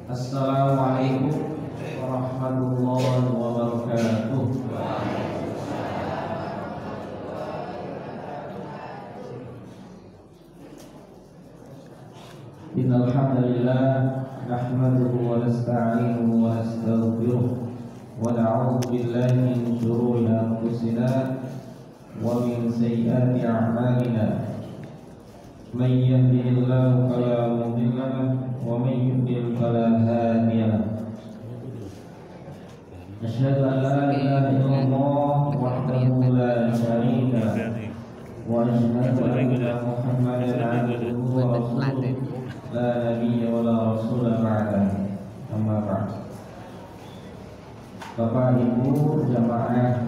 Assalamualaikum warahmatullahi wabarakatuh. Innal hamdalillah nahmaduhu wa nasta'inuhu wa nastaghfiruh wa na'udzu billahi min shururi anfusina wa min sayyiati a'malina. Man yahdihillahu fala mudilla lahu wa man yudlil fala hadiya lahu. Asyhadu an la ilaha illallah wahdahu la syarika lahu wa asyhadu anna Muhammadan abduhu wa rasuluh la nabiyya wa la rasula ba'dahu. Amma ba'd. Bapak Ibu jamaah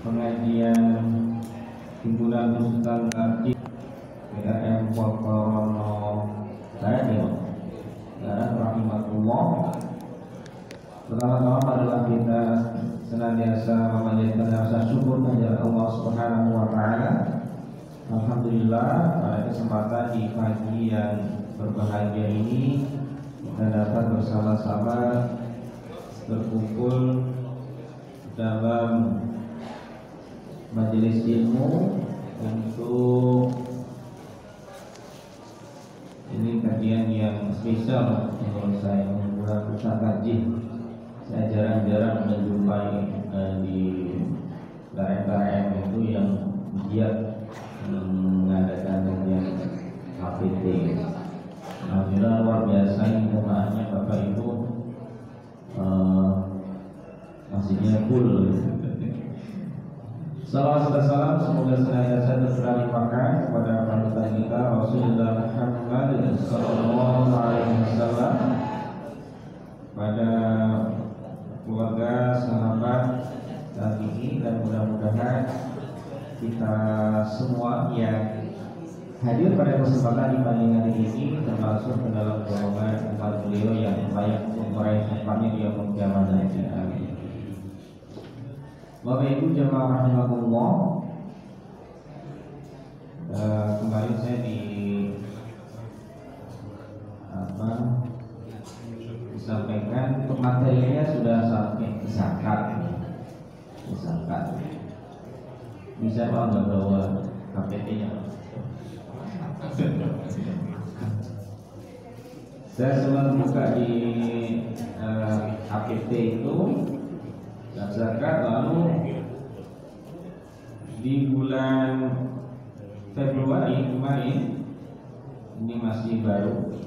pengajian himpunan Ustaz Arti PKM Pokorono Radio dan rahimahullah. Pertama-tama adalah kita senantiasa memanjatkan rasa syukur kepada Allah Subhanahu wa taala. Alhamdulillah, pada kesempatan di pagi yang berbahagia ini kita dapat bersama-sama berkumpul dalam majelis ilmu untuk ini kajian yang spesial menurut saya, menggunakan pusat kaji. Saya jarang-jarang menjumpai di daerah-daerah itu yang giat mengadakan kajian HPT. Alhamdulillah luar biasa jemaahnya Bapak Ibu, masjidnya full. Salawat serta salam semoga senantiasa terlimpahkan kepada panutan kita Rasulullah Muhammad sallallahu alaihi wasallam, pada keluarga, sahabat, tabi'in, dan mudah-mudahan kita semua yang hadir pada kesempatan di pagi hari ini termasuk ke dalam golongan umat beliau yang layak untuk meraih harapannya di yaumul kiamat nanti. Amin. Bapak Ibu jemaah rahimahullah, kemarin saya disampaikan untuk materinya sudah sampai zakat. Bisa Pak nggak bawa KPT-nya? Saya sempat buka di APT itu dan zakat, lalu di bulan Februari kemarin, ini masih baru,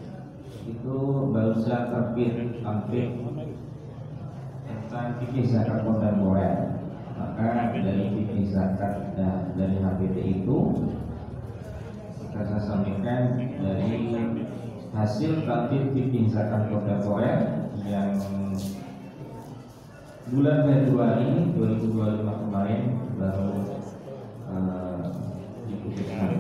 itu barusan terbit hampir tentang fikih zakat kontemporer. Maka dari fikih zakat dan dari HPT itu saya sampaikan dari hasil terbit fikih zakat kontemporer yang bulan Februari 2025 kemarin baru diputuskan.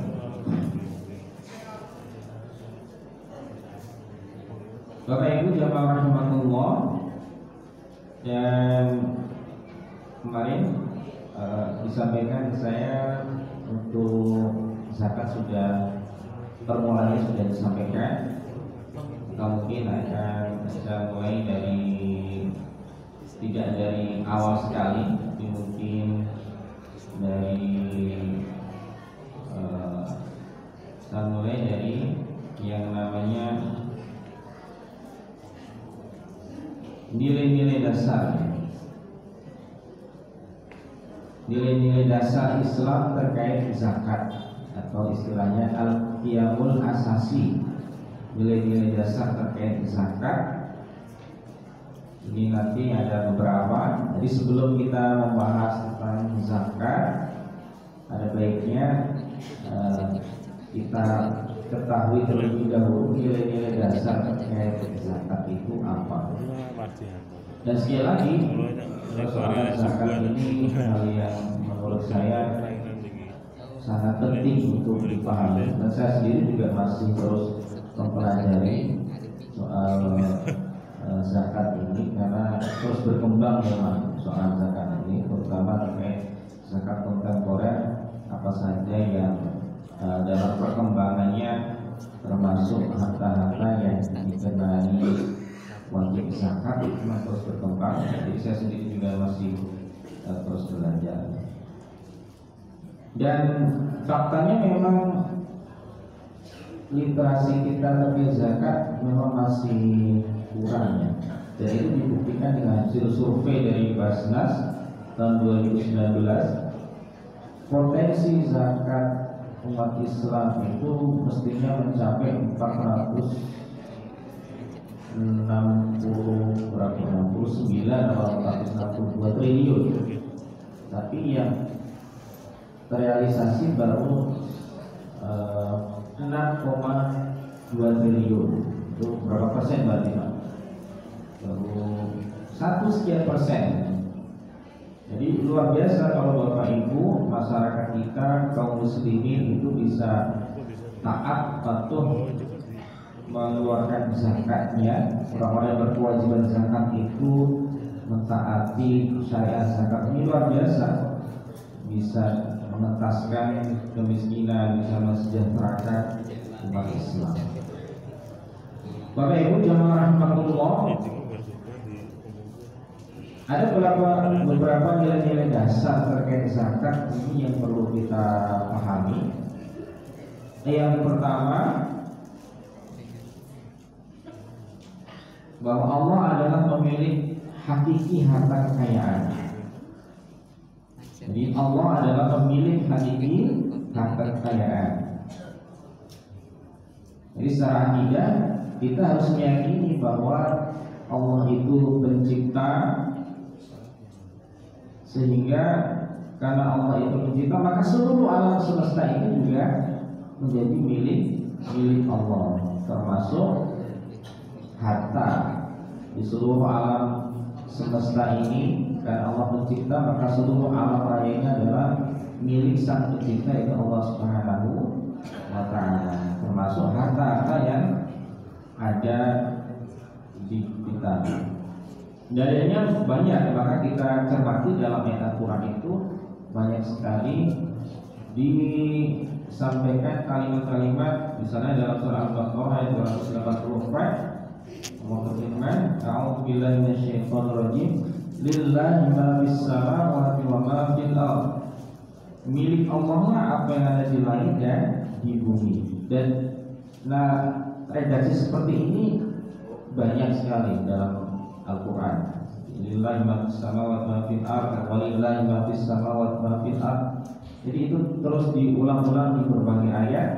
Bapak Ibu jamaah rahimahullah, dan kemarin disampaikan ke saya untuk zakat sudah permulaannya sudah disampaikan. Kita mungkin akan bisa mulai dari tidak dari awal sekali, tapi mungkin dari mulai dari yang namanya nilai-nilai dasar, nilai-nilai dasar Islam terkait zakat, atau istilahnya al-qiyamul asasi, nilai-nilai dasar terkait zakat. Ini nanti ada beberapa. Jadi sebelum kita membahas tentang zakat, ada baiknya kita ketahui terlebih dahulu nilai-nilai dasar terkait zakat itu apa. Dan sekali lagi, soal zakat ini hal yang menurut saya sangat penting untuk dipahami, dan saya sendiri juga masih terus mempelajari soal zakat ini karena terus berkembang memang soal zakat ini, terutama terkait zakat kontemporer apa saja yang dalam perkembangannya termasuk harta-harta yang dikenai wajib zakat itu terus berkembang. Jadi saya sendiri juga masih terus belajar. Dan faktanya memang literasi kita terkait zakat memang masih kurang ya. Dan itu dibuktikan dengan hasil survei dari Basnas tahun 2019. Potensi zakat umat Islam itu mestinya mencapai 469 atau 462 triliun. Tapi yang terrealisasi baru 6,2 triliun. Itu berapa persen berarti Pak? Baru 1% Jadi luar biasa kalau Bapak Ibu masyarakat kita kaum muslimin itu bisa taat patuh mengeluarkan zakatnya. Orang-orang yang berkewajiban zakat itu mentaati syariat zakat ini luar biasa, bisa mengentaskan kemiskinan, bisa mensejahterakan umat Islam. Bapak Ibu jamaah rahmatullah, ada beberapa nilai-nilai dasar terkait zakat ini yang perlu kita pahami. Yang pertama, bahwa Allah adalah pemilik hakiki harta kekayaan. Jadi Allah adalah pemilik hakiki harta kekayaan. Jadi secara akidah kita harus meyakini bahwa Allah itu pencipta, sehingga karena Allah itu pencipta maka seluruh alam semesta ini juga menjadi milik Allah, termasuk harta di seluruh alam semesta ini. Karena Allah pencipta maka seluruh alam rayanya adalah milik Sang Pencipta, yaitu Allah Subhanahu wa Ta'ala, termasuk harta-harta yang ada di kita. Dalilnya banyak, maka kita cermati dalam ayat Al-Quran itu banyak sekali disampaikan kalimat-kalimat. Misalnya dalam surah Al-Baqarah ayat 284, Allah berfirman, "A'udzubillahi minasyaitonir rajim, lillahi ma fis samawati wa ma fil ardh." Milik Allah lah apa yang ada di langit dan di bumi. Dan redaksi seperti ini banyak sekali dalam Al-Quran. Lillahi ma fis samawati wa ma fil ardh, walillahi ma fis samawati wa ma fil ardh. Jadi itu terus diulang-ulang di berbagai ayat,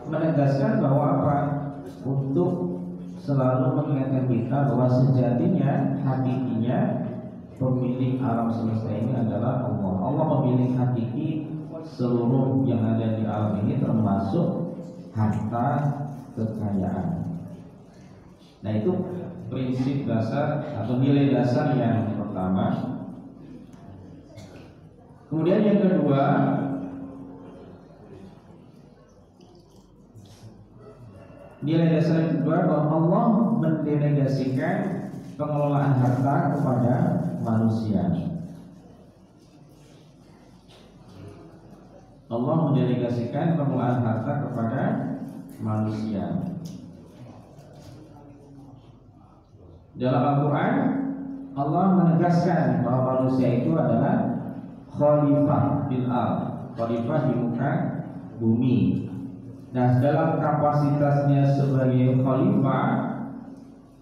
menegaskan bahwa apa? Untuk selalu mengingatkan kita bahwa sejatinya, hakikinya pemilik alam semesta ini adalah Allah. Allah pemilik hakiki seluruh yang ada di alam ini, termasuk harta kekayaan. Nah, itu prinsip dasar atau nilai dasar yang pertama. Kemudian yang kedua, nilai dasar yang kedua bahwa Allah mendelegasikan pengelolaan harta kepada manusia. Allah mendelegasikan pengelolaan harta kepada manusia. Dalam Al-Quran Allah menegaskan bahwa manusia itu adalah khalifah fil ardh, khalifah di muka bumi. Nah, dalam kapasitasnya sebagai khalifah,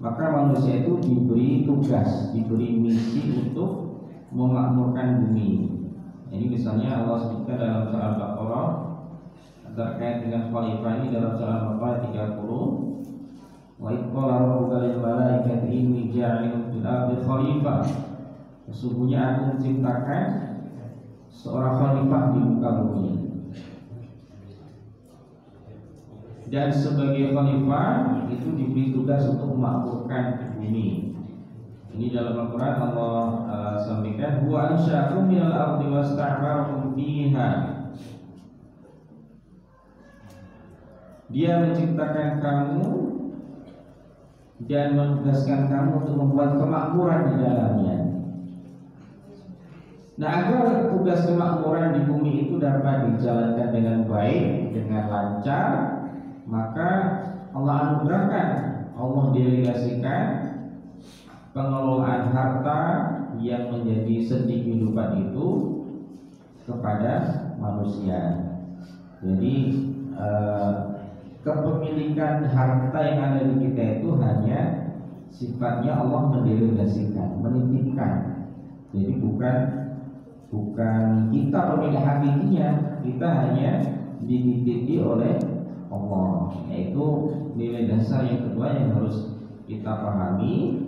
maka manusia itu diberi tugas, diberi misi untuk memakmurkan bumi. Ini misalnya Allah sebutkan dalam surah Al-Baqarah terkait dengan khalifah ini dalam surah Al-Baqarah 30. Wa iqala rabbuka lil malaikati inni ja'ilun fil ardi khalifah. Sesungguhnya aku menciptakan seorang khalifah di muka bumi. Dan sebagai khalifah itu diberi tugas untuk memakmurkan bumi. Ini dalam Al-Quran Allah sampaikan, huwa ansha'akum minal ardi wasta'marakum fiha. Dia menciptakan kamu dan menugaskan kamu untuk membuat kemakmuran di dalamnya. Nah, agar tugas kemakmuran di bumi itu dapat dijalankan dengan baik, dengan lancar, maka Allah anugerahkan, Allah delegasikan pengelolaan harta yang menjadi sendi kehidupan itu kepada manusia. Jadi kepemilikan harta yang ada di kita itu hanya sifatnya Allah mendelegasikan, menitipkan. Jadi bukan kita pemilik hakikinya, kita hanya dititipi oleh Allah. Yaitu nilai dasar yang kedua yang harus kita pahami,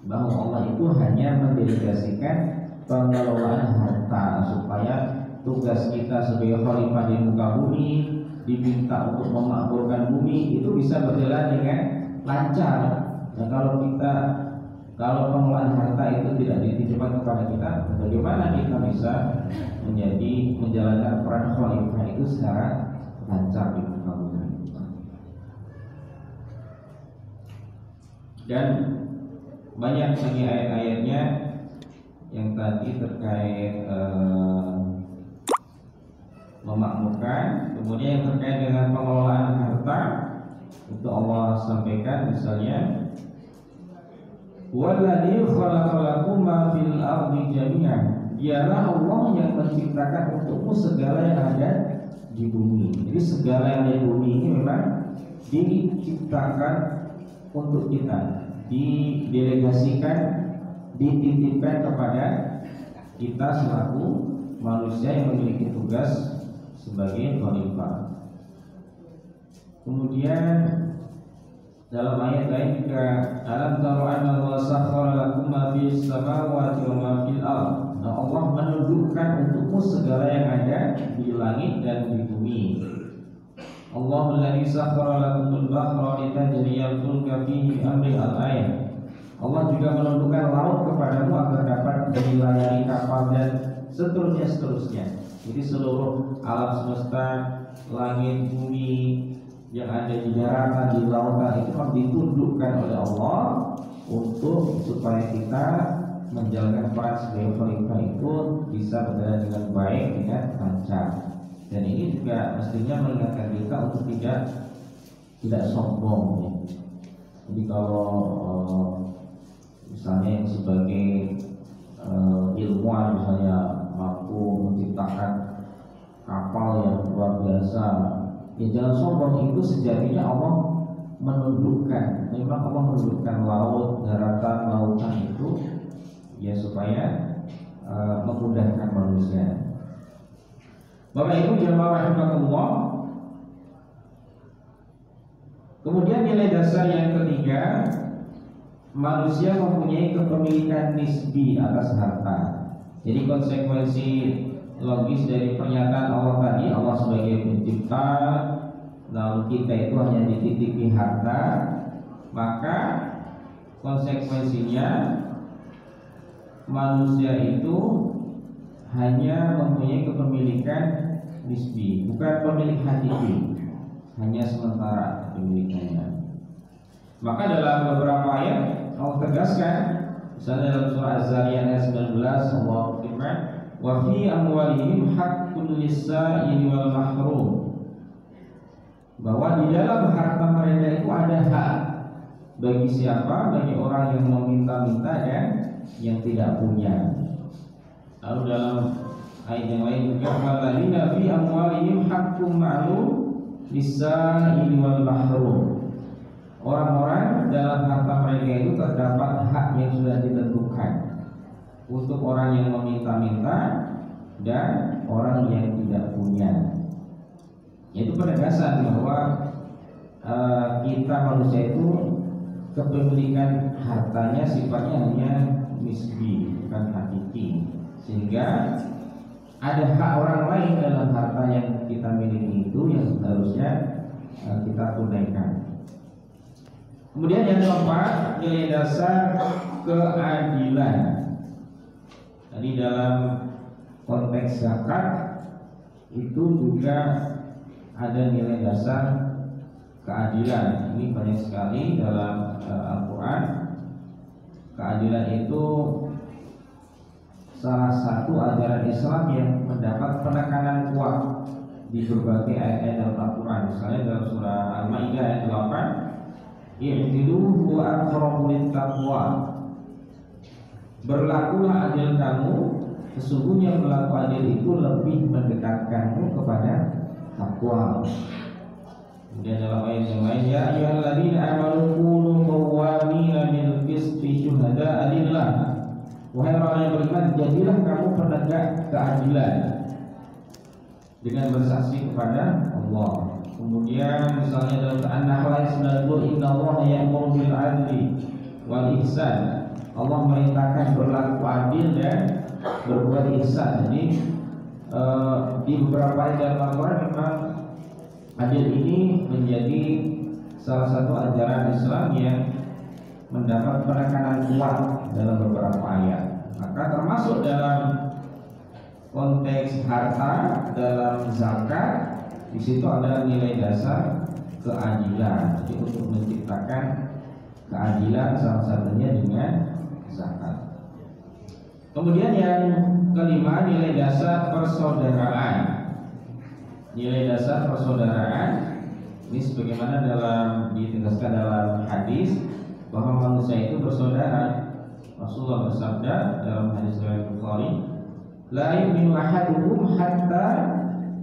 bahwa Allah itu hanya mendelegasikan pengelolaan harta supaya tugas kita sebagai khalifah di muka bumi, diminta untuk memakmurkan bumi, itu bisa berjalan dengan lancar. Nah, kalau pengelolaan harta itu tidak dititipkan kepada kita, bagaimana kita bisa menjalankan peran khalifah itu secara lancar di muka bumi? Dan banyak lagi ayat-ayatnya yang tadi terkait memakmurkan, kemudian yang terkait dengan pengelolaan harta itu Allah sampaikan, misalnya walladzi khalaqalakum ma fil ardi jami'an, dialah Allah yang menciptakan untukmu segala yang ada di bumi. Jadi segala yang ada di bumi ini memang diciptakan untuk kita, didelegasikan, dititipkan kepada kita selaku manusia yang memiliki tugas sebagai khalifah. Kemudian dalam ayat lain juga, alam taru anna Allah sakhkhara lakum ma fis samawati wa ma fil ardh. Nah, Allah menundukkan untukmu segala yang ada di langit dan di bumi. Allahul ladzi sakhkhara lakumul bahra litajriyal fulka fihi amri al-ayat. Allah juga menundukkan laut kepadamu agar dapat dilayari kapal dan seterusnya. Jadi seluruh alam semesta, langit, bumi yang ada di daratan, di lautan itu ditundukkan oleh Allah untuk supaya kita menjalankan peran sebagai khalifah itu bisa berjalan dengan baik, dengan lancar. Dan ini juga mestinya mengingatkan kita untuk tidak sombong ya. Jadi kalau misalnya yang sebagai ilmuwan misalnya mampu menciptakan kapal yang luar biasa, ya jangan sombong. Itu sejatinya Allah menundukkan, memang Allah menundukkan laut, daratan, lautan itu ya supaya memudahkan manusia. Bapak Ibu jamaah rahimakumullah. Kemudian nilai dasar yang ketiga, manusia mempunyai kepemilikan nisbi atas harta. Jadi konsekuensi logis dari pernyataan Allah tadi, Allah sebagai pencipta, lalu kita itu hanya dititipi harta, maka konsekuensinya manusia itu hanya mempunyai kepemilikan nisbi, bukan pemilik hakiki, hanya sementara kepemilikannya. Maka dalam beberapa ayat Allah tegaskan, misalnya dalam surah Az-Zariyat ayat 19, Allah firman, wa fi amwalihim haqqul lis-sa'ili wal mahrum, bahwa di dalam harta mereka itu ada hak bagi siapa? Bagi orang yang meminta-minta dan yang tidak punya. Lalu dalam ayat yang lain juga, walladzina fi amwalihim haqqun ma'lum lis-sa'ili wal mahrum, orang-orang dalam harta mereka itu terdapat hak yang sudah ditentukan untuk orang yang meminta-minta dan orang yang tidak punya. Yaitu penegasan bahwa kita manusia itu kepemilikan hartanya sifatnya hanya nisbi, bukan hakiki, sehingga ada hak orang lain dalam harta yang kita miliki itu yang seharusnya kita tunaikan. Kemudian yang keempat, nilai dasar keadilan. Jadi dalam konteks zakat itu juga ada nilai dasar keadilan. Ini banyak sekali dalam Al-Quran. Keadilan itu salah satu ajaran Islam yang mendapat penekanan kuat di berbagai ayat-ayat dalam Al-Quran. Misalnya dalam surah Al-Maidah ayat 8, i'dilu huwa aqrabu lit-taqwa. Berlakulah adil kamu, sesungguhnya berlaku adil itu lebih mendekatkanmu kepada takwa. Kemudian dalam ayat yang lain, ya ayyuhalladzina amanu kunu qawwamina bil qisti syuhada'a lillah. Wahai orang yang beriman, jadilah kamu penegak keadilan dengan bersaksi kepada Allah. Kemudian misalnya dalam An-Nahl ayat 90, innallaha ya'muru bil 'adli wal ihsan. Allah merintahkan berlaku adil dan berbuat ihsan. Jadi di beberapa ayat dalam Al-Quran memang adil ini menjadi salah satu ajaran Islam yang mendapat penekanan kuat dalam beberapa ayat. Maka termasuk dalam konteks harta, dalam zakat, di situ adalah nilai dasar keadilan. Jadi untuk menciptakan keadilan salah satunya dengan zakat. Kemudian yang kelima, nilai dasar persaudaraan. Nilai dasar persaudaraan ini sebagaimana ditegaskan dalam hadis bahwa manusia itu bersaudara. Rasulullah bersabda dalam hadis riwayat Bukhari, la yu'minu ahadukum hatta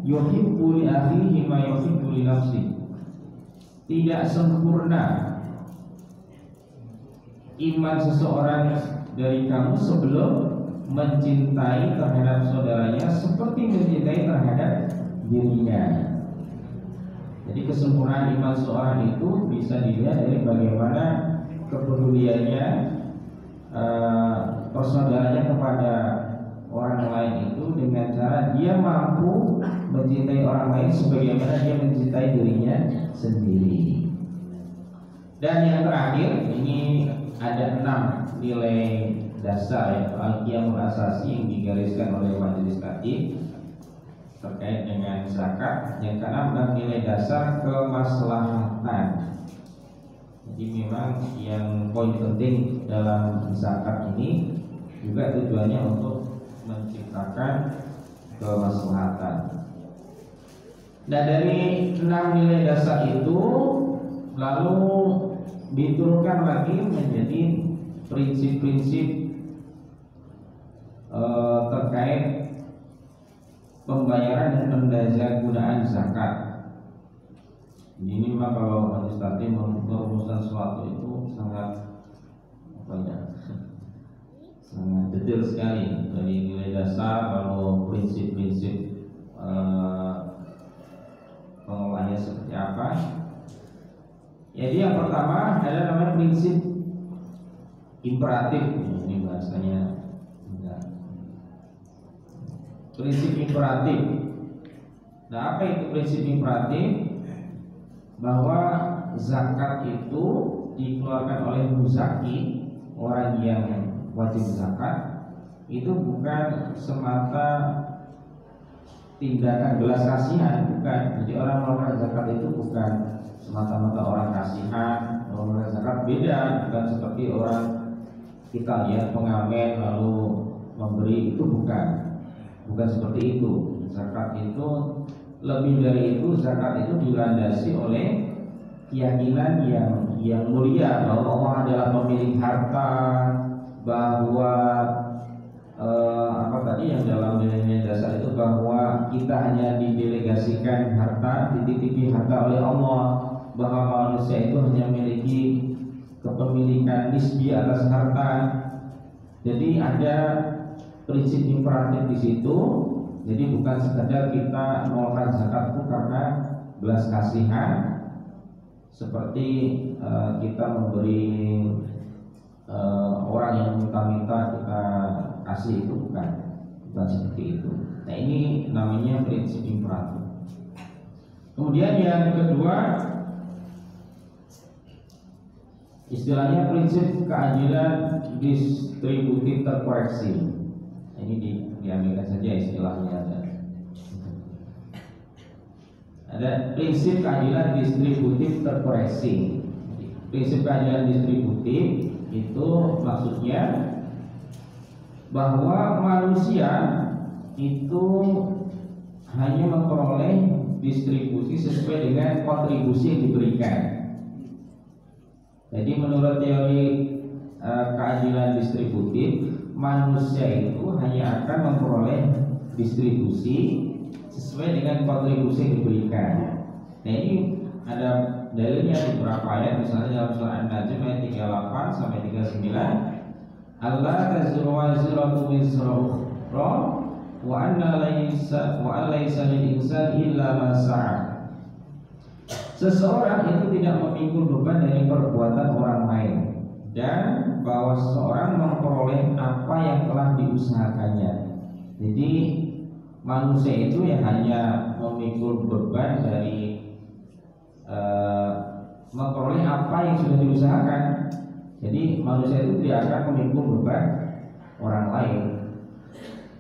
yuhibbu li akhihi ma yuhibbu li nafsihi. Tidak sempurna iman seseorang dari kamu sebelum mencintai terhadap saudaranya seperti mencintai terhadap dirinya. Jadi kesempurnaan iman seorang itu bisa dilihat dari bagaimana kepeduliannya persaudaranya kepada orang lain itu dengan cara dia mampu mencintai orang lain sebagaimana dia mencintai dirinya sendiri. Dan yang terakhir, ini ada 6 nilai dasar yaitu al-qiyamul asasi yang digariskan oleh majelis tadi terkait dengan zakat. Yang keenam adalah nilai dasar kemaslahatan. Jadi memang yang poin penting dalam zakat ini juga tujuannya untuk menciptakan kemaslahatan. Nah, dari 6 nilai dasar itu lalu diturunkan lagi menjadi prinsip-prinsip terkait pembayaran dan pendayagunaan zakat. Ini memang kalau majelis taklim merumuskan sesuatu itu sangat sangat detail sekali, dari nilai dasar lalu prinsip-prinsip pengelolaannya seperti apa. Jadi yang pertama ada namanya prinsip imperatif. Ini bahasanya prinsip imperatif. Nah, apa itu prinsip imperatif? Bahwa zakat itu dikeluarkan oleh muzaki, orang yang wajib zakat, itu bukan semata tindakan belas kasihan, bukan. Jadi orang mengeluarkan zakat itu bukan semata-mata orang kasihan. Mengeluarkan zakat beda, bukan seperti orang kita lihat pengamen lalu memberi, itu bukan seperti itu. Zakat itu lebih dari itu. Zakat itu dilandasi oleh keyakinan yang mulia bahwa Allah adalah pemilik harta, bahwa apa tadi yang dalam nilai dasar itu bahwa kita hanya didelegasikan harta, dititipi harta oleh Allah, bahwa manusia itu hanya memiliki kepemilikan nisbi atas harta. Jadi ada prinsip imperatif di situ. Jadi bukan sekadar kita mengeluarkan zakat itu karena belas kasihan, seperti kita memberi orang yang minta-minta kita kasih, itu bukan seperti itu. Nah, ini namanya prinsip imperatif. Kemudian yang kedua, istilahnya prinsip keadilan distributif terkoreksi. Ini diambilkan saja istilahnya. Ada prinsip keadilan distributif terkoreksi. Prinsip keadilan distributif itu maksudnya bahwa manusia itu hanya memperoleh distribusi sesuai dengan kontribusi yang diberikan. Jadi menurut teori keadilan distributif, manusia itu hanya akan memperoleh distribusi sesuai dengan kontribusi yang diberikan. Nah, ini ada dalilnya di beberapa ayat, misalnya dalam surah An-Najm ayat 38 sampai 39. Allah taziru waziratu wizra ukhra wa anna laysa lil insani illa ma sa'a. Seseorang itu tidak memikul beban dari perbuatan orang lain, dan bahwa seseorang memperoleh apa yang telah diusahakannya. Jadi manusia itu ya hanya memikul beban dari memperoleh apa yang sudah diusahakan. Jadi manusia itu tidak akan memikul beban orang lain.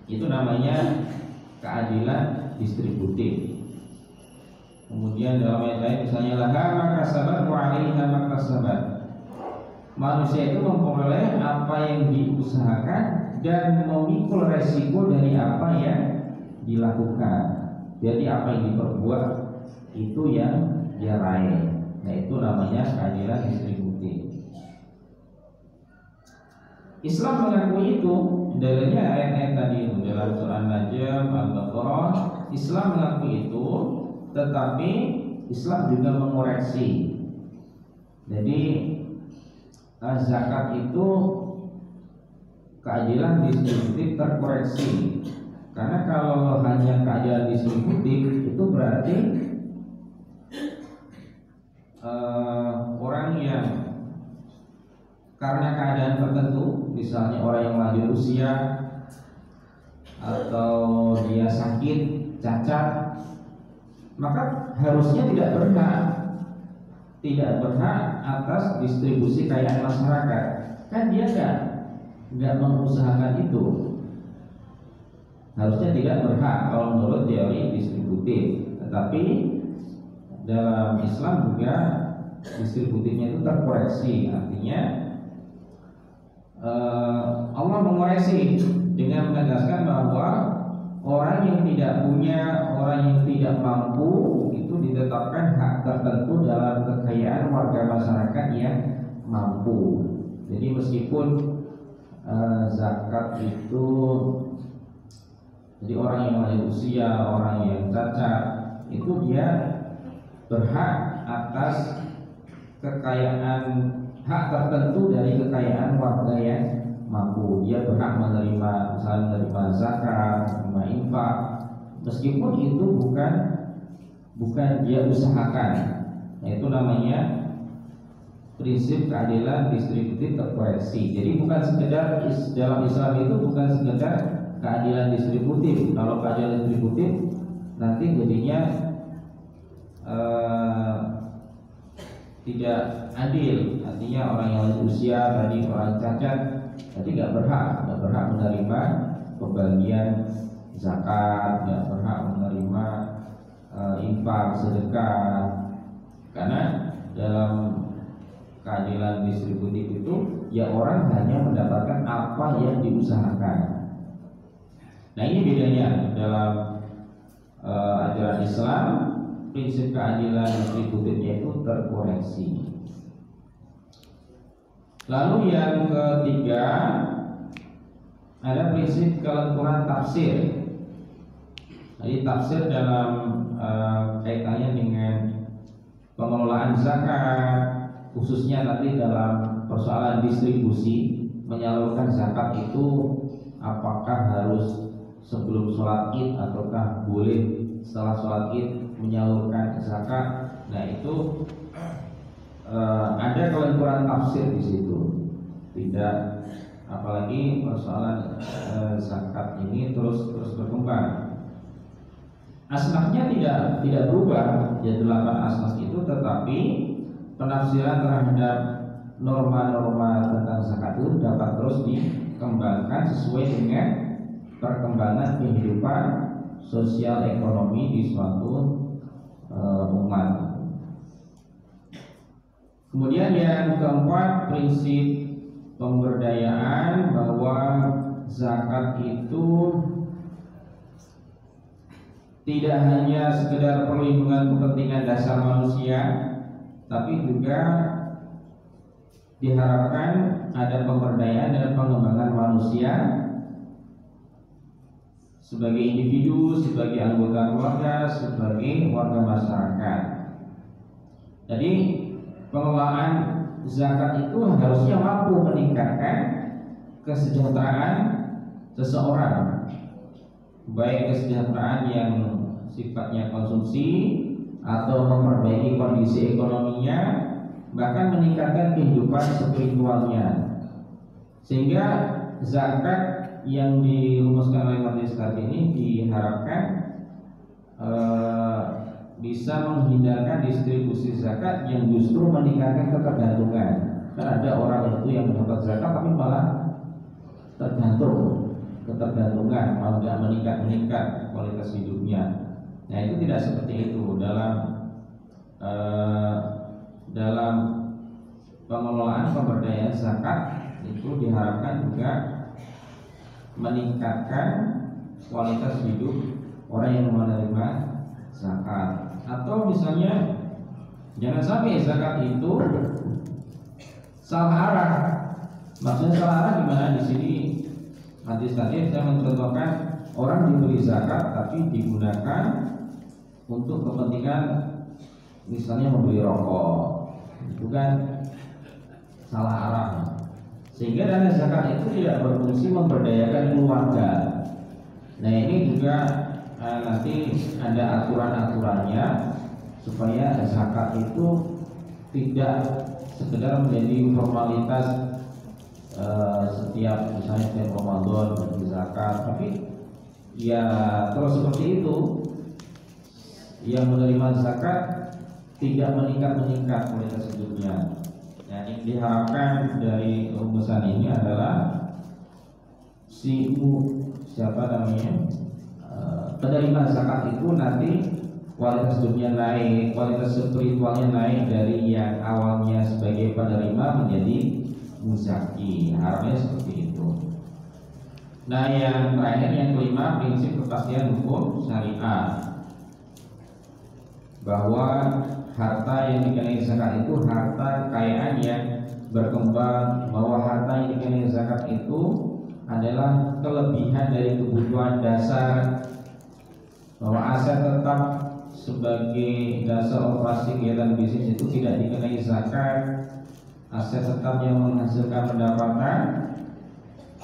Itu namanya keadilan distributif. Kemudian dalam ayat lain misalnya laha makasabat wa 'alaiha makasabat. Manusia itu memperoleh apa yang diusahakan dan memikul resiko dari apa yang dilakukan. Jadi apa yang diperbuat itu yang dia raih. Nah, itu namanya keadilan distributif. Islam mengakui itu. Dalilnya ayat-ayat tadi itu dalam surah An-Najm, Al-Baqarah. Islam mengakui itu, tetapi Islam juga mengoreksi. Jadi zakat itu keadilan distributif terkoreksi. Karena kalau hanya keadilan distributif itu berarti orang yang karena keadaan tertentu, misalnya orang yang lanjut usia atau dia sakit, cacat, maka harusnya tidak berhak atas distribusi kekayaan masyarakat. Kan dia nggak mengusahakan itu. Harusnya tidak berhak kalau menurut teori distributif. Tetapi dalam Islam juga distributifnya itu terkoreksi. Artinya Allah mengoreksi dengan menegaskan bahwa orang yang tidak punya, orang yang tidak mampu itu ditetapkan hak tertentu dalam kekayaan warga masyarakat yang mampu. Jadi meskipun zakat itu, jadi orang yang lanjut usia, orang yang cacat, itu dia berhak atas kekayaan, hak tertentu dari kekayaan warga yang mampu. Dia berhak menerima, misalnya menerima zakat, menerima infak, meskipun itu bukan dia usahakan. Nah, itu namanya prinsip keadilan distributif terkoreksi. Jadi bukan sekedar dalam Islam itu bukan sekedar keadilan distributif. Kalau keadilan distributif nanti jadinya tidak adil. Artinya orang yang lanjut usia tadi, orang cacat tadi nggak berhak menerima pembagian zakat, nggak berhak menerima infak, sedekah. Karena dalam keadilan distributif itu ya orang hanya mendapatkan apa yang diusahakan. Nah, ini bedanya dalam ajaran Islam. Prinsip keadilan distributifnya itu terkoreksi. Lalu yang ketiga, ada prinsip kelenturan tafsir. Jadi tafsir dalam kaitannya dengan pengelolaan zakat, khususnya nanti dalam persoalan distribusi, menyalurkan zakat itu apakah harus sebelum sholat Id ataukah boleh setelah sholat Id menyalurkan zakat. Nah, itu ada kelenturan tafsir di situ. Tidak, apalagi persoalan zakat ini terus berkembang. Asnafnya tidak berubah, ya 8 asnaf itu, tetapi penafsiran terhadap norma-norma tentang zakat itu dapat terus dikembangkan sesuai dengan perkembangan kehidupan sosial ekonomi di suatu umat. Kemudian yang keempat, prinsip pemberdayaan, bahwa zakat itu tidak hanya sekedar perlindungan kepentingan dasar manusia, tapi juga diharapkan ada pemberdayaan dan pengembangan manusia sebagai individu, sebagai anggota keluarga, sebagai warga masyarakat. Jadi pengelolaan zakat itu harusnya mampu meningkatkan kesejahteraan seseorang, baik kesejahteraan yang sifatnya konsumsi atau memperbaiki kondisi ekonominya, bahkan meningkatkan kehidupan spiritualnya. Sehingga zakat yang dirumuskan oleh majelis saat ini diharapkan bisa menghindarkan distribusi zakat yang justru meningkatkan ketergantungan. Kan ada orang itu yang mendapat zakat tapi malah tergantung, ketergantungan, malah tidak meningkat kualitas hidupnya. Nah, itu tidak seperti itu. Dalam pengelolaan pemberdayaan zakat itu diharapkan juga meningkatkan kualitas hidup orang yang menerima zakat. Atau misalnya jangan sampai zakat itu salah arah. Maksudnya salah arah gimana? Di sini hadis tadi saya mencontohkan orang diberi zakat tapi digunakan untuk kepentingan misalnya membeli rokok, itu kan salah arah. Sehingga dana zakat itu tidak berfungsi memberdayakan keluarga. Nah, ini juga nanti ada aturan-aturannya supaya zakat itu tidak sekedar menjadi formalitas setiap misalnya setiap Ramadan bagi zakat, tapi ya terus seperti itu, yang menerima zakat tidak meningkat kualitas hidupnya. Nah, yang diharapkan dari rumusan ini adalah penerima zakat itu nanti kualitas hidupnya naik, kualitas spiritualnya naik dari yang awalnya sebagai penerima menjadi muzaki. Harapannya seperti itu. Nah, yang terakhir, yang kelima, prinsip kepastian hukum syariah, bahwa harta yang dikenai zakat itu harta kekayaan yang berkembang, bahwa harta yang dikenai zakat itu adalah kelebihan dari kebutuhan dasar, bahwa aset tetap sebagai dasar operasi kegiatan bisnis itu tidak dikenai zakat. Aset tetap yang menghasilkan pendapatan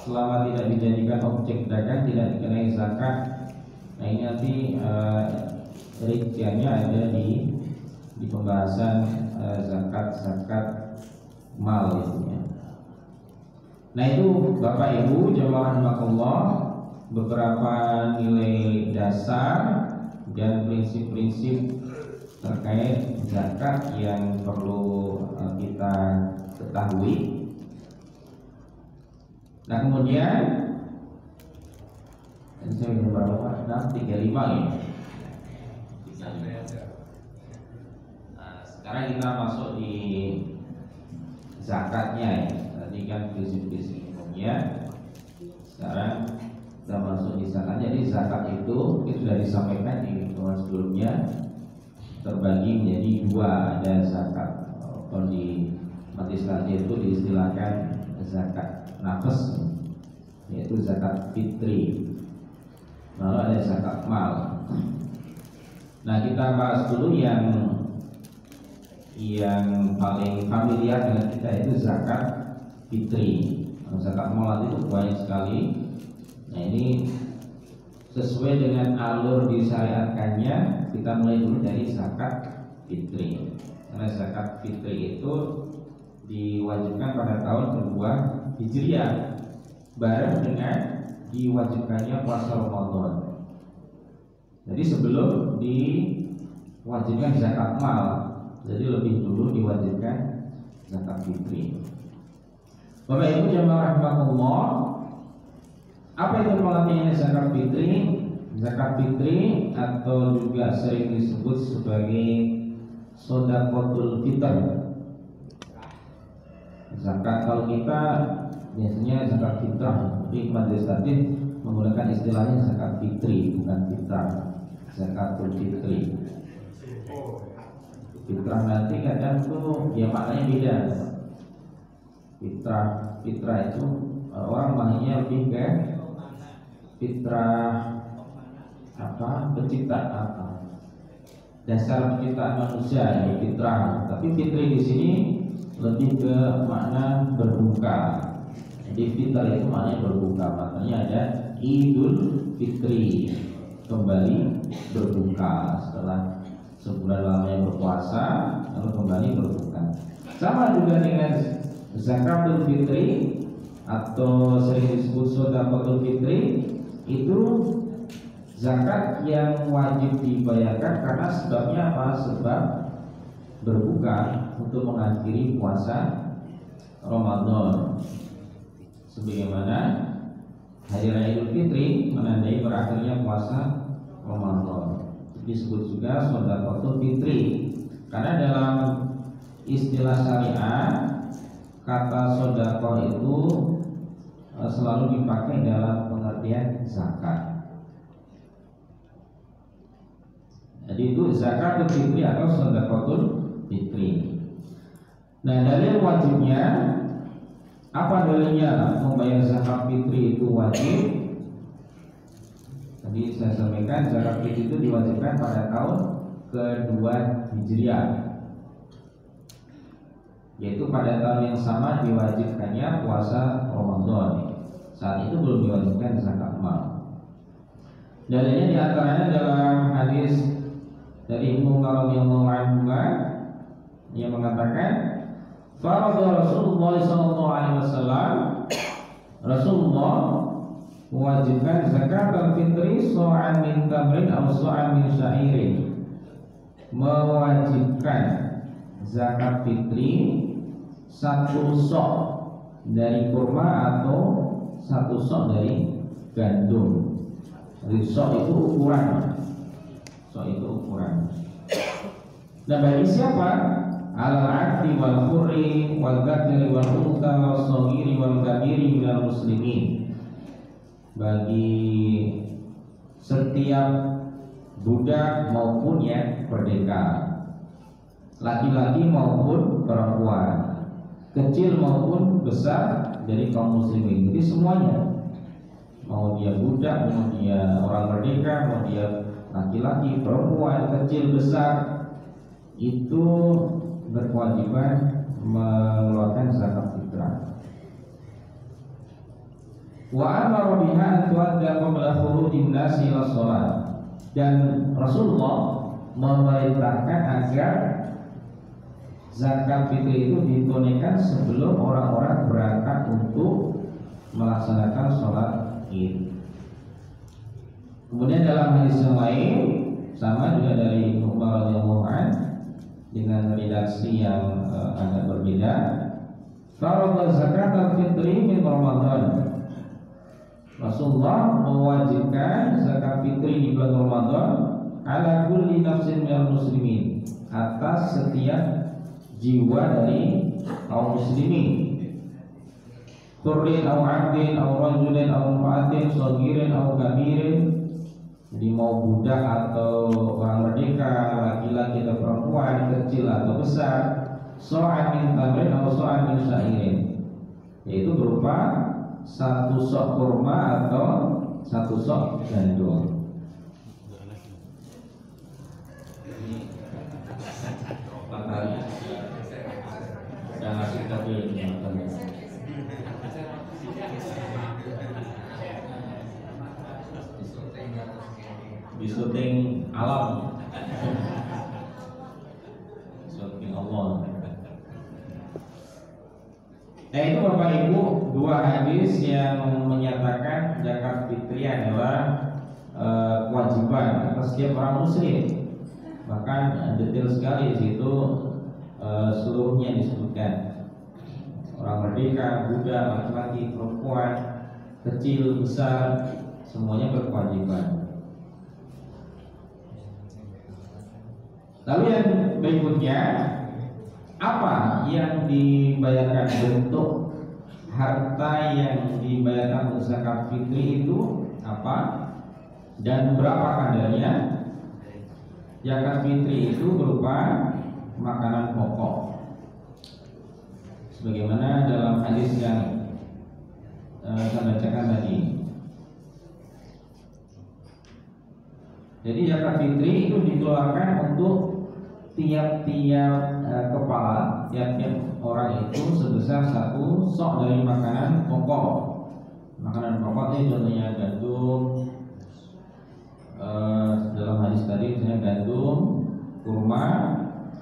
selama tidak dijadikan objek dagang tidak dikenai zakat. Nah, ini nanti rinciannya ada di pembahasan zakat mal itu ya. Nah, itu Bapak Ibu jamaah rahimakumullah, beberapa nilai dasar dan prinsip-prinsip terkait zakat yang perlu kita ketahui. Nah, kemudian saya berapa? 35 ya. Nah, sekarang kita masuk di zakatnya ya. Tadi kan prinsip-prinsip umumnya. Sekarang kita masuk di zakat. Jadi zakat itu sudah disampaikan di pertemuan sebelumnya, terbagi menjadi dua. Ada zakat, kalau di majelis taklim itu diistilahkan zakat nafas, yaitu zakat fitri. Lalu ada zakat mal. Nah, kita bahas dulu yang paling familiar dengan kita, itu zakat fitri. Zakat mal itu banyak sekali. Nah, ini sesuai dengan alur disyariatkannya, kita mulai dulu dari zakat fitri. Karena zakat fitri itu diwajibkan pada tahun kedua Hijriah, bareng dengan diwajibkannya puasa Ramadan. Jadi sebelum diwajibkan zakat mal, jadi lebih dulu diwajibkan zakat fitri. Bapak Ibu jamaah rahimakumullah, apa itu pengertiannya zakat fitri? Zakat fitri atau juga sering disebut sebagai shadaqatul fitr. Zakat kalau kita biasanya zakat fitrah, tapi majelis taklim menggunakan istilahnya zakat fitri, bukan fitrah. Zakatul fitri. Fitrah nanti kadang tuh ya maknanya beda. Fitrah itu orang maknanya lebih ke fitrah apa, penciptaan apa, dasar penciptaan manusia ya fitrah. Tapi fitri di sini lebih ke makna berbuka. Jadi fitrah itu maknanya berbuka, maknanya ada Idul Fitri, kembali berbuka setelah sebulan lamanya berpuasa lalu kembali berbuka. Sama juga dengan zakatul fitri atau sering disebut shadaqatul fitri, itu zakat yang wajib dibayarkan karena sebabnya apa? Sebab berbuka untuk mengakhiri puasa Ramadan. Sebagaimana hari raya Idul Fitri menandai berakhirnya puasa Ramadan. Disebut juga shadaqatul fitri karena dalam istilah syariah kata shadaqah itu selalu dipakai dalam pengertian zakat. Jadi itu zakatul fitri atau shadaqatul fitri. Nah, dalil wajibnya apa dalilnya membayar zakat fitri itu wajib? Tadi saya sampaikan zakat fitri itu diwajibkan pada tahun kedua Hijriah, yaitu pada tahun yang sama diwajibkannya puasa Ramadan. Saat itu belum diwajibkan zakat mal. Dalilnya diantaranya dalam hadis dari Ibnu Umar radhiyallahu anhu yang mengatakan, "Farada Rasulullah sallallahu alaihi wasallam, Rasulullah mewajibkan zakat al-fitri so'an min tamrin atau so'an min syairin." Mewajibkan zakat fitri satu sok dari kurma atau satu sok dari gandum. Jadi sok itu ukuran. Sok itu ukuran. Nah, bagi siapa? Al-'abdi wal hurri wal dzakari wal untha wal shaghiri wal kabiri minal muslimin. Bagi setiap budak maupun yang merdeka, laki-laki maupun perempuan, kecil maupun besar dari kaum muslimin. Jadi semuanya, mau dia budak, mau dia orang merdeka, mau dia laki-laki, perempuan, kecil, besar, itu berkewajiban mengeluarkan zakat fitrah. Wa amara biha an tu'adda qabla khurujin nasi ila shalah. Dan Rasulullah memerintahkan agar zakat fitri itu ditunaikan sebelum orang-orang berangkat untuk melaksanakan sholat Id. Kemudian dalam hadis yang lain sama juga dari Ibnu Umar radhiyallahu anhu dengan redaksi yang agak berbeda, faradha zakat al-fitri min Ramadan. Rasulullah mewajibkan zakat fitri di bulan Ramadan ala kulli nafsin minal muslimin, atas setiap jiwa dari kaum muslimin. Hurrin aw 'abdin aw rajulin aw imra'atin shaghirin aw kabirin. Jadi mau budak atau orang merdeka, laki-laki atau perempuan, kecil atau besar, so'an min tamrin atau so'an min syairin, yaitu berupa satu sok kurma atau satu sok gandum. Dan ngasih tapi di syuting alam, syuting Allah. Nah, itu Bapak Ibu dua hadis yang menyatakan zakat fitri adalah kewajiban atas setiap orang muslim. Bahkan detail sekali di situ, seluruhnya disebutkan. Orang merdeka, budak, laki-laki, perempuan, kecil, besar, semuanya berkewajiban. Lalu yang berikutnya, apa yang dibayarkan, bentuk harta yang dibayarkan untuk zakat fitri itu apa dan berapa kadarnya? Zakat fitri itu berupa makanan pokok, sebagaimana dalam hadis yang saya bacakan tadi. Jadi zakat fitri itu dikeluarkan untuk tiap-tiap kepala, tiap-tiap orang itu sebesar 1 sok dari makanan pokok. Makanan pokok ini contohnya gandum, dalam hadis tadi misalnya gandum, kurma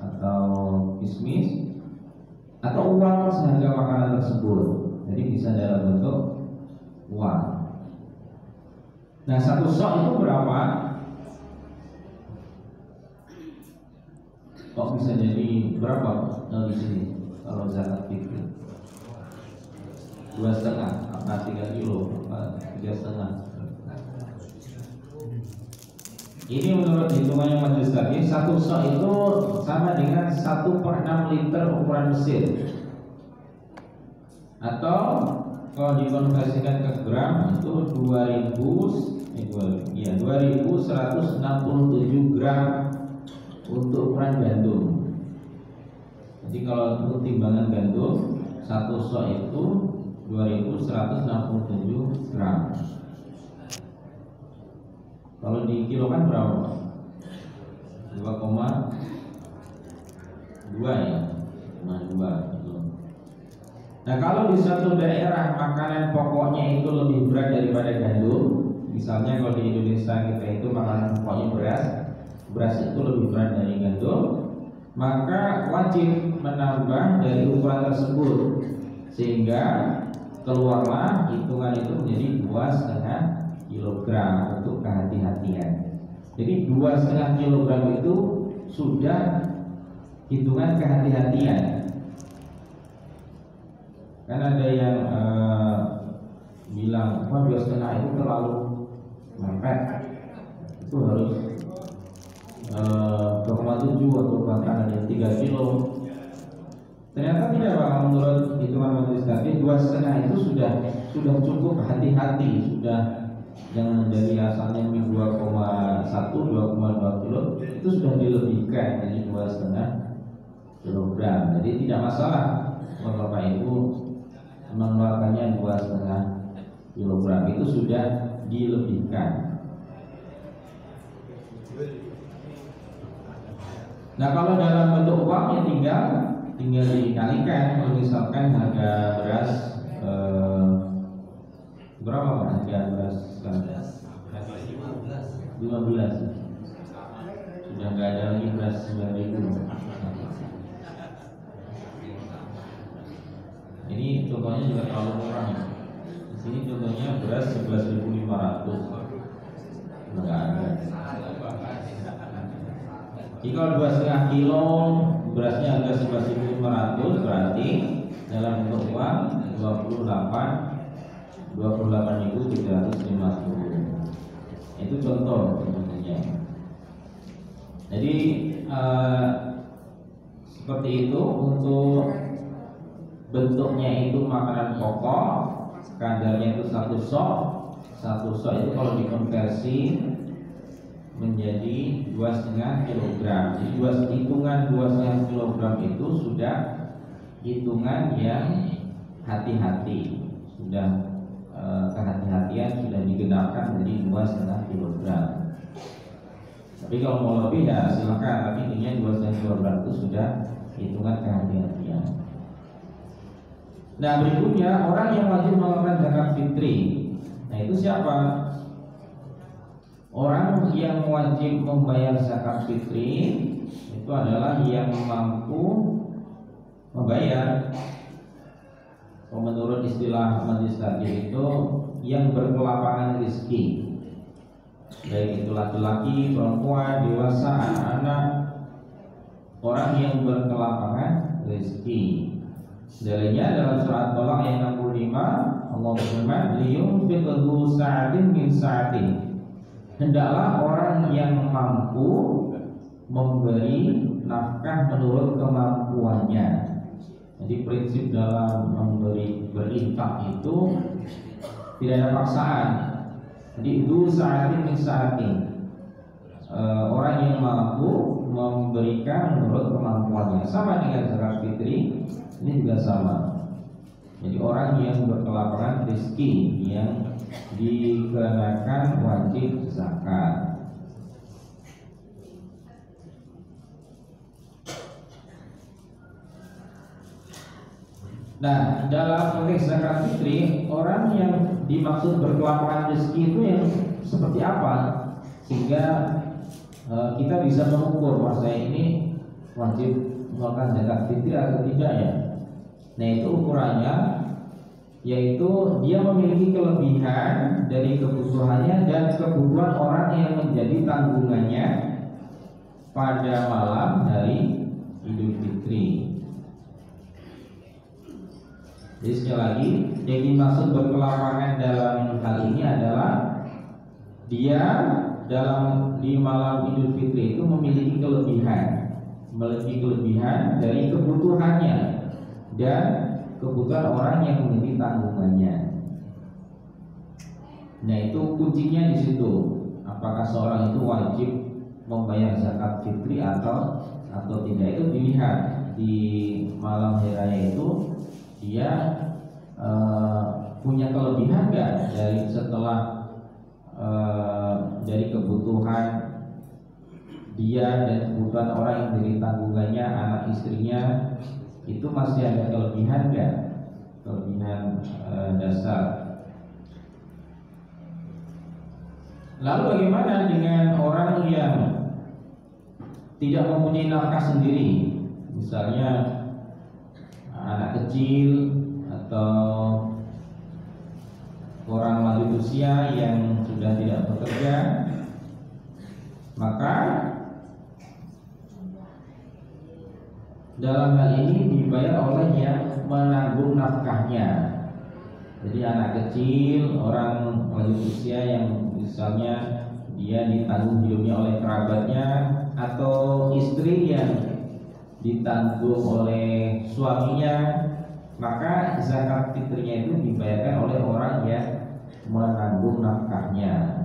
atau kismis, atau uang seharga makanan tersebut. Jadi bisa dalam bentuk uang. Nah, 1 sok itu berapa? Kok bisa jadi berapa di sini kalau zakat fitri? 2,5 apa 3 kilo apa 3,5? Ini menurut hitungannya majelis tadi, 1 sok itu sama dengan 1/6 liter ukuran mesin, atau kalau dikonversikan ke gram itu 2167 gram untuk ukuran gandum. Jadi kalau untuk timbangan gandum 1 sok itu 2167 gram. Kalau di kilo kan berapa? 2,2 ya, 2 kilo. Nah, kalau di suatu daerah makanan pokoknya itu lebih berat daripada gandum, misalnya kalau di Indonesia kita itu makanan pokoknya beras itu lebih berat dari gandum, maka wajib menambah dari ukuran tersebut sehingga keluarlah hitungan itu menjadi 2,5 kilogram untuk kehati-hatian. Jadi 2,5 kilogram itu sudah hitungan kehati-hatian. Kan ada yang bilang, wah 2,5 itu terlalu mepet, itu harus 2,7 atau bahkan ada 3 kilo. Ternyata tidak, Pak. Menurut hitungan majelis tadi 2,5 itu sudah cukup hati-hati, sudah. Jangan dari asalnya 2,1, 2,2 kilo itu sudah dilebihkan jadi 2,5 kilogram. Jadi tidak masalah kalau Bapak Ibu mengeluarkannya 2,5 kilogram, itu sudah dilebihkan. Nah, kalau dalam bentuk uang ya tinggal dikalikan. Kalau misalkan harga beras berapa Pak? Harga beras 15 sudah nggak ada lagi beras 9.000. Ini contohnya juga terlalu murah. Di sini contohnya beras 11.500 nggak ada. Jika 2,5 kilo berasnya harga 11.500, berarti dalam bentuk uang 28.350. Itu contohnya. Jadi seperti itu untuk bentuknya itu makanan pokok, kadarnya itu 1 sok. 1 sok itu kalau dikonversi menjadi 2,5 kilogram. Jadi hitungan 2,5 kilogram itu sudah hitungan yang hati-hati, sudah kehati-hatian sudah digenapkan menjadi 2,5 kilogram. Tapi kalau mau lebih ya silakan, tapi intinya 2,5 kilogram itu sudah hitungan kehati-hatian. Nah, berikutnya orang yang wajib mengeluarkan zakat fitri. Nah, itu siapa? Orang yang wajib membayar zakat fitri itu adalah yang mampu membayar. Menurut istilah majelis tadi itu yang berkelapangan rezeki, baik itu laki-laki, perempuan, dewasa, anak-anak, orang yang berkelapangan rezeki. Dalilnya dalam surat Tolak ayat 65, Allah berfirman, liyunfiqhu sa'atin min sa'ati. Hendaklah orang yang mampu memberi nafkah menurut kemampuannya. Jadi prinsip dalam memberi berinfak itu tidak ada paksaan. Jadi du sa'atin min sa'atin. Orang yang mampu memberikan menurut kemampuannya. Sama dengan zakat fitri, ini juga sama. Jadi orang yang berkelaparan rezeki yang dikenakan wajib zakat. Nah, dalam konteks zakat fitri, orang yang dimaksud berkelaparan rezeki itu yang seperti apa? Sehingga kita bisa mengukur bahwa ini wajib melakukan zakat fitri atau tidak ya. Nah, itu ukurannya yaitu dia memiliki kelebihan dari kebutuhannya dan kebutuhan orang yang menjadi tanggungannya pada malam hari Idul Fitri. Jadi sekali lagi, yang dimaksud berkelaparan dalam hal ini adalah dia di malam Idul Fitri itu memiliki kelebihan dari kebutuhannya dan kebutuhan orang yang menjadi tanggungannya. Nah, itu kuncinya di situ. Apakah seorang itu wajib membayar zakat fitri atau tidak, itu dilihat di malam hari raya itu dia punya kelebihan nggak dari setelah dari kebutuhan dia dan kebutuhan orang yang menjadi tanggungannya, anak istrinya, itu masih ada kelebihan nggak? Kelebihan dasar. Lalu bagaimana dengan orang yang tidak mempunyai nafkah sendiri? Misalnya anak kecil atau orang lanjut usia yang sudah tidak bekerja, maka dalam hal ini dibayar oleh yang menanggung nafkahnya. Jadi anak kecil, orang lanjut usia yang misalnya dia ditanggung hidupnya oleh kerabatnya, atau istri yang ditanggung oleh suaminya, maka zakat fitrinya itu dibayarkan oleh orang yang menanggung nafkahnya.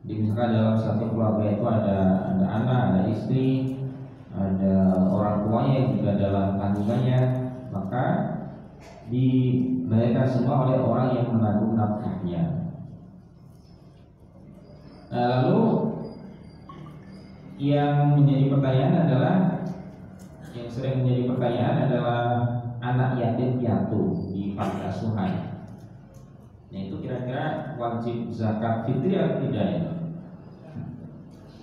Jadi misalkan dalam satu keluarga itu ada anak, ada istri, ada orang tuanya yang juga dalam tanggungannya, maka dibayarkan semua oleh orang yang menanggung nafkahnya. Nah, lalu yang menjadi pertanyaan adalah, yang sering menjadi pertanyaan adalah anak yatim piatu di panti asuhan. Nah, itu kira-kira wajib zakat fitri atau tidak ya?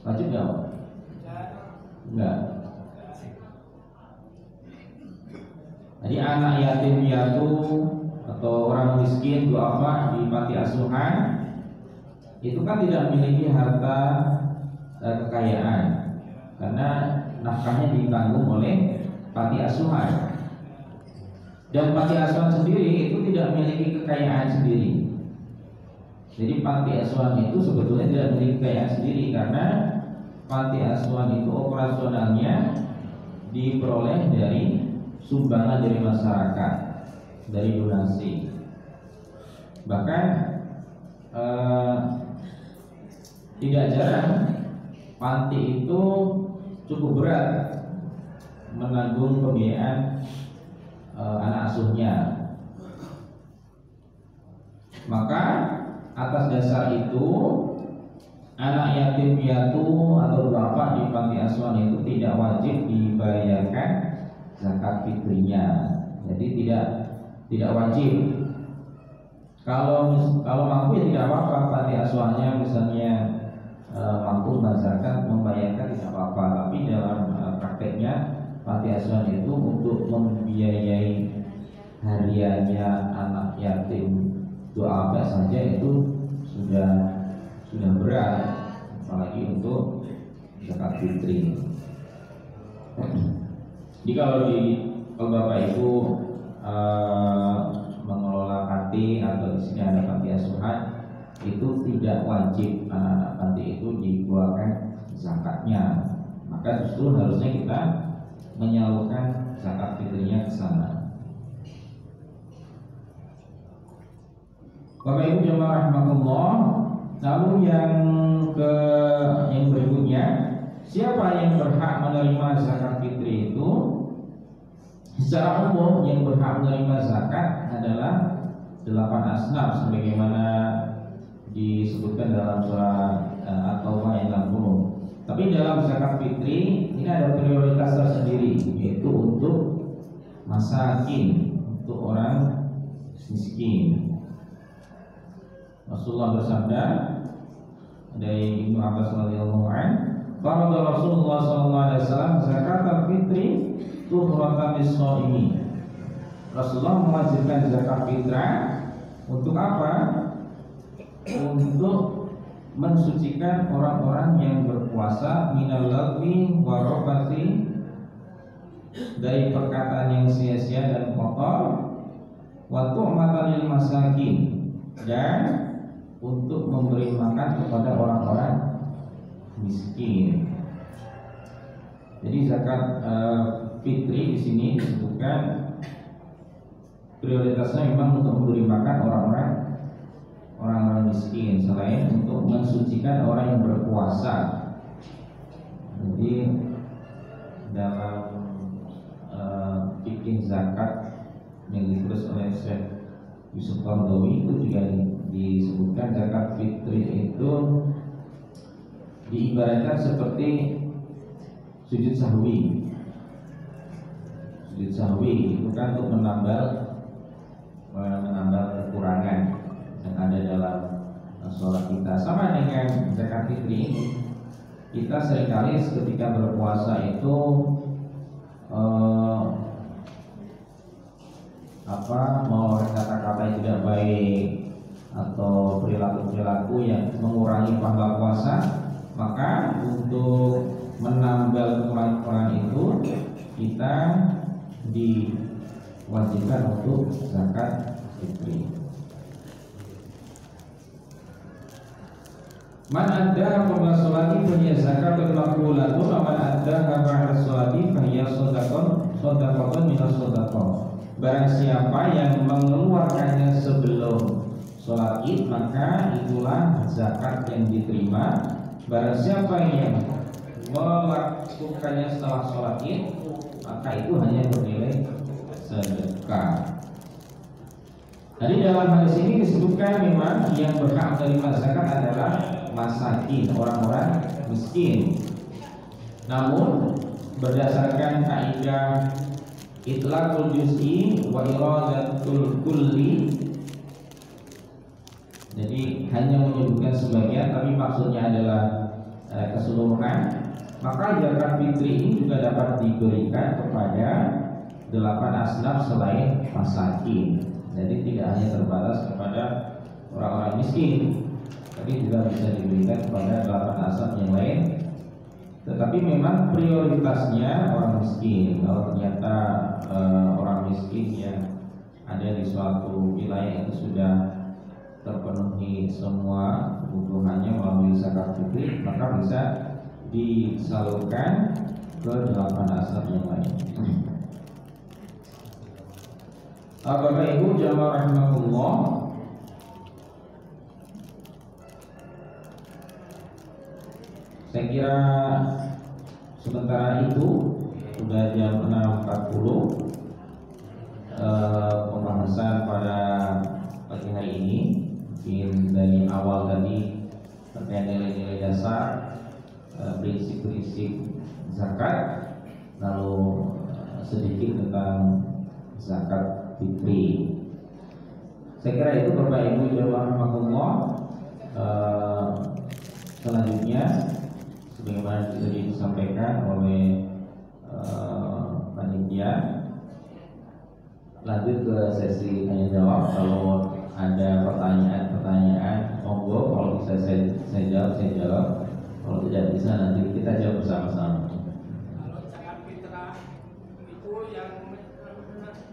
Wajib nggak? Enggak. Jadi anak yatim piatu atau orang miskin duafa di panti asuhan itu kan tidak memiliki harta kekayaan, karena nafkahnya ditanggung oleh panti asuhan. Dan panti asuhan sendiri itu tidak memiliki kekayaan sendiri. Jadi panti asuhan itu sebetulnya tidak memiliki kekayaan sendiri, karena panti asuhan itu operasionalnya diperoleh dari sumbangan dari masyarakat, dari donasi. Bahkan tidak jarang panti itu cukup berat menanggung pembiayaan anak asuhnya. Maka atas dasar itu anak yatim piatu atau bapak di panti asuhan itu tidak wajib dibayarkan zakat fitrinya. Jadi tidak wajib. Kalau mampu ya tidak apa-apa, panti asuhannya misalnya mampu membayarkan tidak apa-apa. Tapi dalam prakteknya panti asuhan itu untuk membiayai hariannya anak yatim doa apa saja itu sudah berat, apalagi untuk zakat fitri. Jadi kalau Bapak Ibu mengelola panti atau di sini ada panti asuhan, itu tidak wajib anak-anak panti itu dikeluarkan zakatnya, maka justru harusnya kita menyalurkan zakat fitrinya ke sana. Bapak Ibu jemaah rahmatullah, lalu yang berikutnya, siapa yang berhak menerima zakat fitri itu? Secara umum yang berhak menerima zakat adalah 8 asnaf sebagaimana disebutkan dalam surah At-Taubah ayat 60. Tapi dalam zakat fitri ini ada prioritas tersendiri, yaitu untuk masakin, untuk orang miskin. Rasulullah bersabda dari Ibnu Abbas radhiyallahu anhu, "Farada Rasulullah sallallahu alaihi wasallam zakat al-fitri tuhratan lis-shaimi." Rasulullah mewajibkan zakat fitrah untuk apa? Untuk mensucikan orang-orang yang berpuasa minal lagwi wa rafati, dari perkataan yang sia-sia dan kotor, wa tu'matan lil masakin, dan untuk memberi makan kepada orang-orang miskin. Jadi zakat fitri di sini disebutkan prioritasnya memang untuk memberi makan orang-orang miskin, selain untuk mensucikan orang yang berpuasa. Jadi dalam fikih zakat yang ditulis oleh Syekh Yusuf Qaradawi itu juga disebutkan zakat fitri itu diibaratkan seperti sujud sahwi. Sujud sahwi itu kan untuk menambal kekurangan yang ada dalam sholat kita. Sama dengan zakat fitri ini, kita seringkali ketika berpuasa itu mengeluarkan kata-kata yang tidak baik atau perilaku-perilaku yang mengurangi pahala puasa, maka untuk menambal kekurangan itu kita diwajibkan untuk zakat fitri. Man adda qabla sholati fa hiya zakatun maqbulatun wa man adda ba'da sholati fa hiya shadaqatun min as-shadaqah. Barang siapa yang mengeluarkannya sebelum sholat id, maka itulah zakat yang diterima. Barang siapa yang melakukannya setelah sholat id, maka itu hanya bernilai sedekah. Jadi dalam hadis ini disebutkan memang yang berhak menerima zakat adalah masakin, orang-orang miskin. Namun berdasarkan kaidah itlaqul juz'i wa iradatul kulli, jadi hanya menyebutkan sebagian tapi maksudnya adalah keseluruhan, maka zakat fitri ini juga dapat diberikan kepada 8 asnaf selain masakin. Jadi tidak hanya terbatas kepada orang-orang miskin, tapi juga bisa diberikan kepada 8 asnaf yang lain. Tetapi memang prioritasnya orang miskin. Kalau ternyata orang miskin yang ada di suatu wilayah itu sudah terpenuhi semua kebutuhannya melalui zakat fitri, maka bisa disalurkan ke 8 asnaf yang lain. Bapak Ibu jamaah rahimahullah, saya kira sementara itu sudah jam 6.40. Pembahasan pada pagi hari ini mungkin dari awal tadi terkait nilai-nilai dasar, prinsip-prinsip zakat, lalu sedikit tentang zakat fitri. Saya kira itu Bapak Ibu jamaah rahimahullah. Selanjutnya sebagaimana sudah disampaikan oleh panitia, lanjut ke sesi tanya jawab. Kalau ada pertanyaan monggo, kalau bisa saya jawab. Kalau tidak bisa nanti kita jawab bersama-sama. Kalau zakat fitrah itu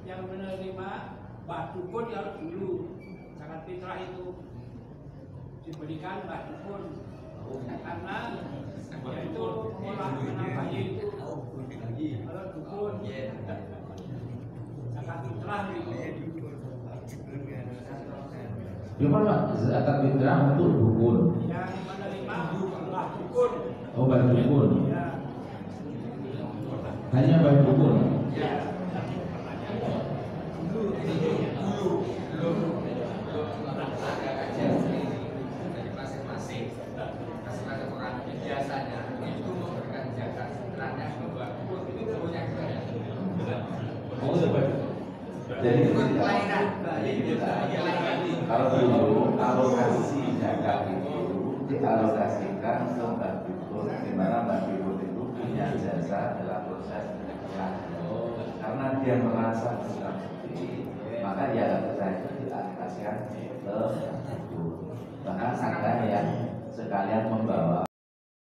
yang menerima batu pun harus dulu zakat fitrah itu. diberikan Mbak Dukun karena yaitu olah anak bayi itu kalau dukun zakat fitrah gitu. Cuma Pak, zakat fitrah untuk dukun. Yang menerima adalah dukun. Oh, bayi dukun. Ya. Hanya bayi dukun. Ya. Biasanya itu memberikan zakat fitrahnya ke Mbak Dukun itu punya saya. Oh, baik. Jadi Kelahiran kalau dulu alokasi zakat itu dialokasikan ke Mbak Dukun, di mana Mbak Dukun itu punya jasa dalam proses pernikahan. Karena dia merasa kurang suci, maka dia jasa itu dialokasikan ke Mbak Dukun. Bahkan ada yang sekalian membawa